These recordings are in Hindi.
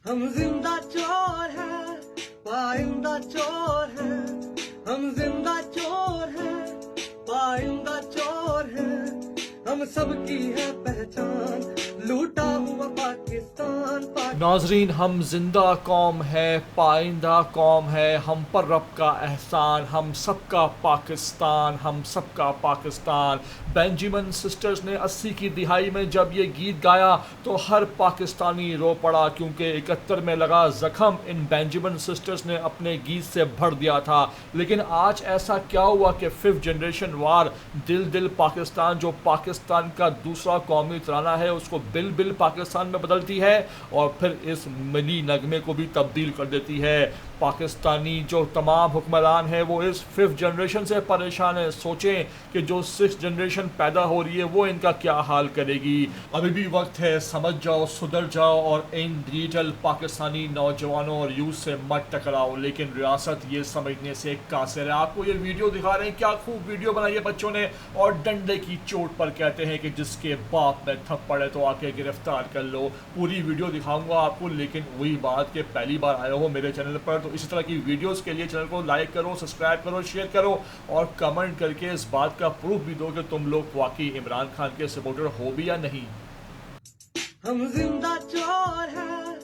हम जिंदा चोर हैं, पाइंदा चोर हैं, हम जिंदा चोर हैं, पाइंदा चोर हैं, हम सबकी है पहचान, लूटा हुआ पाकिस्तान। नाजरीन, हम जिंदा कौम है, पाइंदा कौम है, हम पर रब का एहसान, हम सबका पाकिस्तान, हम सबका पाकिस्तान। बेंजामिन सिस्टर्स ने 80 की दिहाई में जब ये गीत गाया तो हर पाकिस्तानी रो पड़ा, क्योंकि 71 में लगा जख्म इन बेंजामिन सिस्टर्स ने अपने गीत से भर दिया था। लेकिन आज ऐसा क्या हुआ कि 5th जनरेशन वार दिल दिल पाकिस्तान, जो पाकिस्तान का दूसरा कौमी तराना है, उसको बिल बिल पाकिस्तान में बदलती है और फिर इस मिली नगमे को भी तब्दील कर देती है। पाकिस्तानी जो तमाम हुक्मरान हैं वो इस 5th जनरेशन से परेशान है। सोचें कि जो 6th जनरेशन पैदा हो रही है वो इनका क्या हाल करेगी। अभी भी वक्त है, समझ जाओ, सुधर जाओ और इन डिजिटल पाकिस्तानी नौजवानों और यूथ से मत टकराओ। लेकिन रियासत ये समझने से कासिर है। आपको ये वीडियो दिखा रहे हैं, क्या खूब वीडियो बनाई है बच्चों ने, और डंडे की चोट पर कहते हैं कि जिसके बाप में थप्पड़ है तो आके गिरफ्तार कर लो। पूरी वीडियो दिखाऊंगा आपको, लेकिन वही बात कि पहली बार आए हो मेरे चैनल पर तो इसी तरह की वीडियोस के लिए चैनल को लाइक करो, सब्सक्राइब करो, शेयर करो और कमेंट करके इस बात का प्रूफ भी दो कि तुम लोग वाकई इमरान खान के सपोर्टर हो भी या नहीं। हम जिंदा चोर हैं,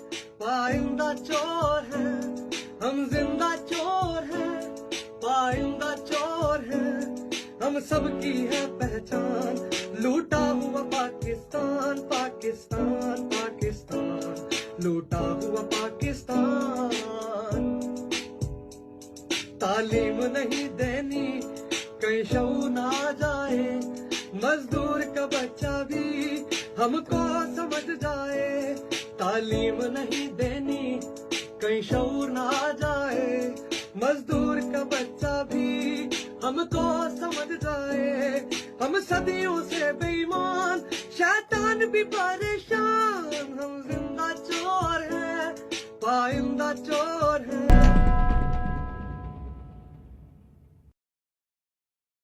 पाइंदा चोर हैं, हम जिंदा चोर हैं, पाइंदा चोर हैं, हम सबकी है पहचान, लूटा हुआ पाकिस्तान, पाकिस्तान, पाकिस्तान, लूटा हुआ पाकिस्तान। तालीम नहीं देनी कहीं शऊ ना जाए, मजदूर का बच्चा भी हमको समझ जाए। तालीम नहीं देनी कहीं शऊर ना जाए, मजदूर का बच्चा भी हमको समझ जाए। हम सदियों से बेईमान, शैतान भी परेशान, हम जिंदा चोर हैं, पाइंदा चोर हैं,